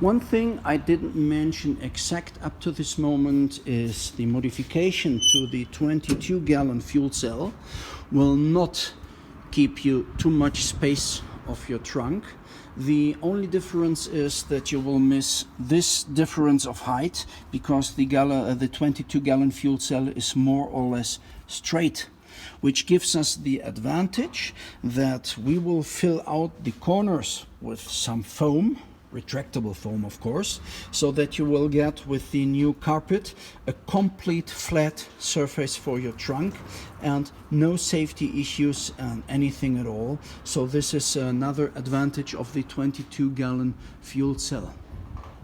One thing I didn't mention exact up to this moment is the modification to the 22-gallon fuel cell will not keep you too much space of your trunk. The only difference is that you will miss this difference of height because the 22-gallon fuel cell is more or less straight, which gives us the advantage that we will fill out the corners with some foam, retractable foam of course, so that you will get with the new carpet a complete flat surface for your trunk and no safety issues and anything at all. So this is another advantage of the 22-gallon fuel cell.